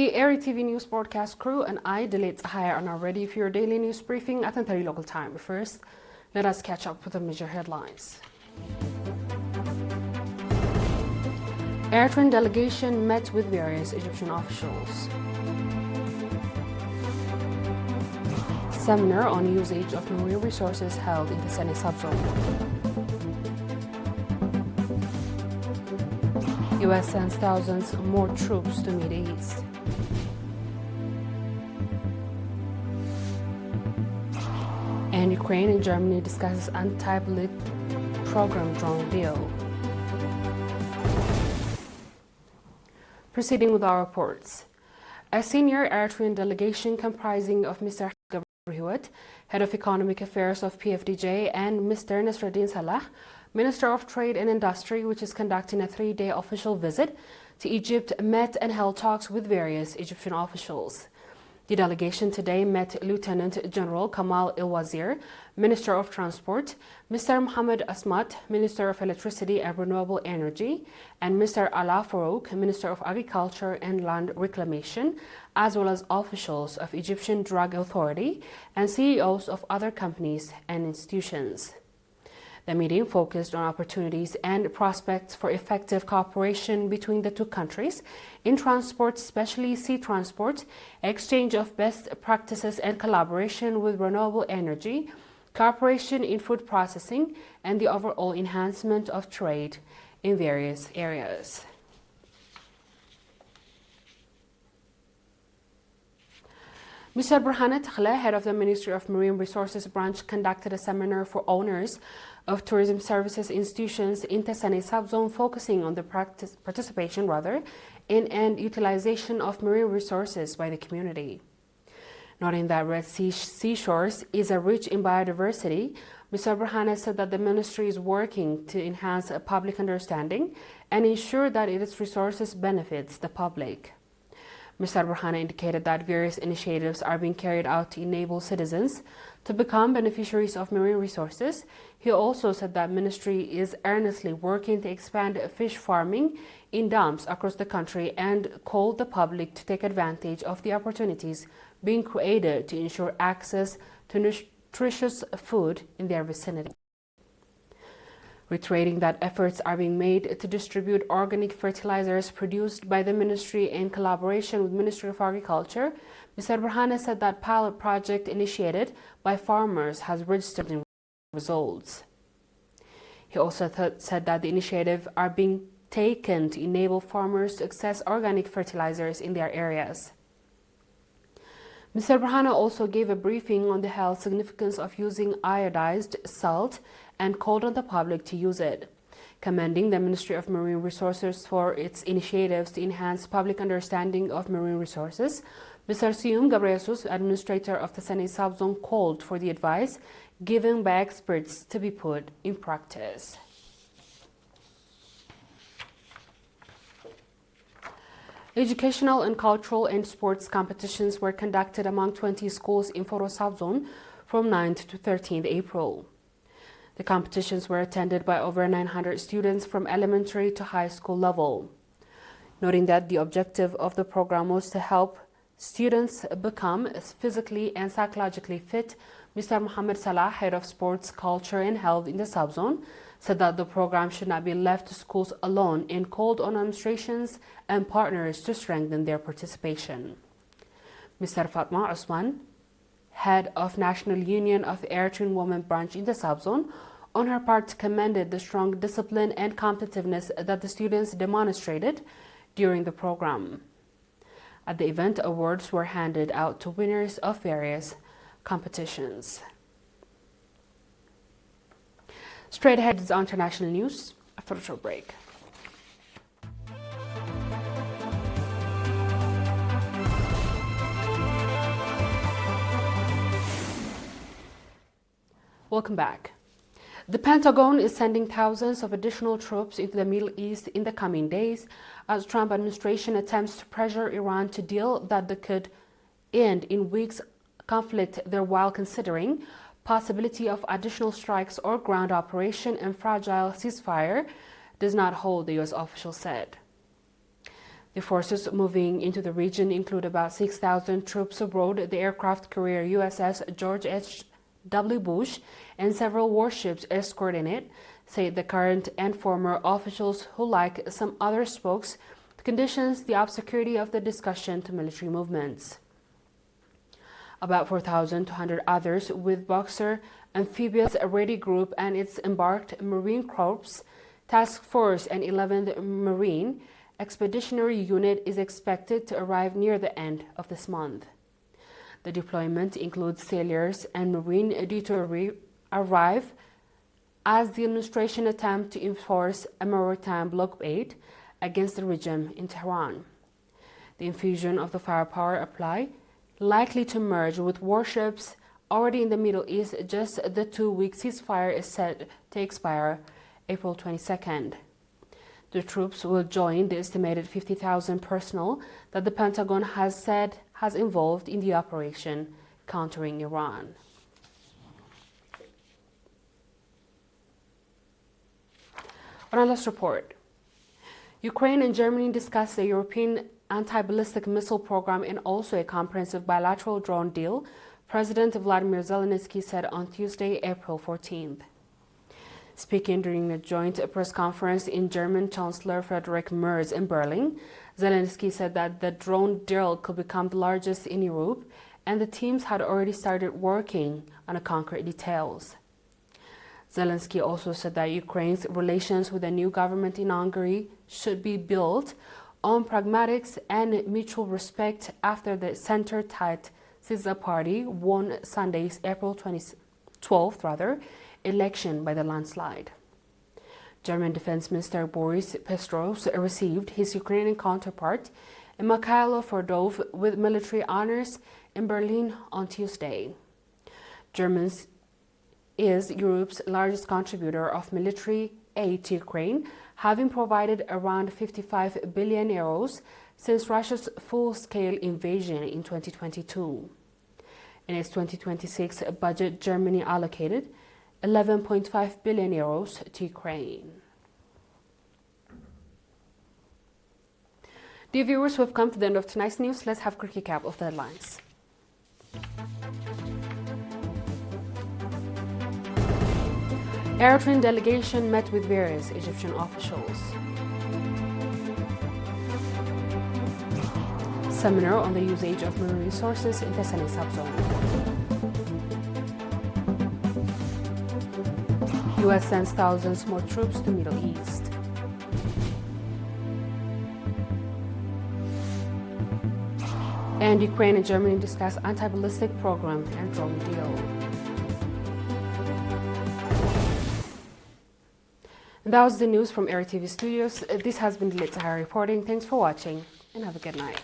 The ERi-TV news broadcast crew and I, Delete Hire, are now ready for your daily news briefing at 10:30 local time. First, let us catch up with the major headlines. Eritrean delegation met with various Egyptian officials. Seminar on usage of marine resources held in the Sinai subzone. US sends thousands more troops to Middle East. And Ukraine and Germany discusses anti-bullet program drone deal. Proceeding with our reports. A senior Eritrean delegation comprising of Mr. Gabriel, Head of Economic Affairs of PFDJ, and Mr. Nasruddin Salah, Minister of Trade and Industry, which is conducting a 3-day official visit to Egypt, met and held talks with various Egyptian officials. The delegation today met Lieutenant General Kamal El-Wazir, Minister of Transport, Mr. Mohammed Asmat, Minister of Electricity and Renewable Energy, and Mr. Ala Farouk, Minister of Agriculture and Land Reclamation, as well as officials of Egyptian Drug Authority and CEOs of other companies and institutions. The meeting focused on opportunities and prospects for effective cooperation between the two countries in transport, especially sea transport, exchange of best practices and collaboration with renewable energy, cooperation in food processing, and the overall enhancement of trade in various areas. Mr. Burhane Takhle, head of the Ministry of Marine Resources branch, conducted a seminar for owners of tourism services institutions in the Sinai subzone, focusing on the participation in and utilization of marine resources by the community. Noting that Red Sea seashores is rich in biodiversity, Mr. Burhane said that the ministry is working to enhance public understanding and ensure that its resources benefits the public. Mr. Burhane indicated that various initiatives are being carried out to enable citizens to become beneficiaries of marine resources. He also said that ministry is earnestly working to expand fish farming in dams across the country and called the public to take advantage of the opportunities being created to ensure access to nutritious food in their vicinity. Reiterating that efforts are being made to distribute organic fertilizers produced by the ministry in collaboration with Ministry of Agriculture, Mr. Burhane said that pilot project initiated by farmers has registered in results. He also said that the initiative are being taken to enable farmers to access organic fertilizers in their areas. Mr. Burhane also gave a briefing on the health significance of using iodized salt and called on the public to use it, commending the Ministry of Marine Resources for its initiatives to enhance public understanding of marine resources. Mr. Siyum Gabreyesus, administrator of the Sinai subzone, called for the advice given by experts to be put in practice. Educational and cultural and sports competitions were conducted among 20 schools in Foro subzone from 9th to 13th April. The competitions were attended by over 900 students from elementary to high school level. Noting that the objective of the program was to help students become physically and psychologically fit, Mr. Mohammed Salah, head of sports, culture and health in the subzone, said that the program should not be left to schools alone and called on administrations and partners to strengthen their participation. Mr. Fatma Usman, head of National Union of Eritrean Women branch in the subzone, on her part commended the strong discipline and competitiveness that the students demonstrated during the program. At the event, awards were handed out to winners of various competitions. Straight ahead is international news after a short break. Welcome back. The Pentagon is sending thousands of additional troops into the Middle East in the coming days as Trump administration attempts to pressure Iran to deal that could end in weeks conflict there, while considering possibility of additional strikes or ground operation and fragile ceasefire does not hold, the U.S. official said. The forces moving into the region include about 6,000 troops aboard the aircraft carrier USS George H.W. Bush and several warships escorting it, said the current and former officials who, like some other spokes, conditions the obscurity of the discussion to military movements. About 4,200 others with Boxer Amphibious Ready Group and its embarked Marine Corps Task Force and 11th Marine Expeditionary Unit is expected to arrive near the end of this month. The deployment includes sailors and Marine due to arrive as the administration attempts to enforce a maritime blockade against the regime in Tehran. The infusion of the firepower apply likely to merge with warships already in the Middle East. Just the 2-week ceasefire is set to expire April 22nd. The troops will join the estimated 50,000 personnel that the Pentagon has said has involved in the operation countering Iran. On our last report, Ukraine and Germany discussed the European anti-ballistic missile program and also a comprehensive bilateral drone deal, President Vladimir Zelensky said on Tuesday, April 14th. Speaking during a joint press conference in German Chancellor Friedrich Merz in Berlin, Zelensky said that the drone deal could become the largest in Europe, and the teams had already started working on the concrete details. Zelensky also said that Ukraine's relations with the new government in Hungary should be built on pragmatics and mutual respect after the center-tight Syriza party won Sunday's April 12th election by the landslide. German Defense Minister Boris Pistorius received his Ukrainian counterpart, Mikhailo Fedorov, with military honors in Berlin on Tuesday. Germany is Europe's largest contributor of military aid to Ukraine, having provided around 55 billion euros since Russia's full-scale invasion in 2022. In its 2026 budget, Germany allocated 11.5 billion euros to Ukraine. Dear viewers, we've come to the end of tonight's news. Let's have a quick recap of the headlines. Eritrean delegation met with various Egyptian officials. Seminar on the usage of marine resources in Thessaly subzone. U.S. sends thousands more troops to Middle East. And Ukraine and Germany discuss anti-ballistic program and drone deal. And that was the news from ERi-TV studios. This has been Delegate Sahara reporting. Thanks for watching and have a good night.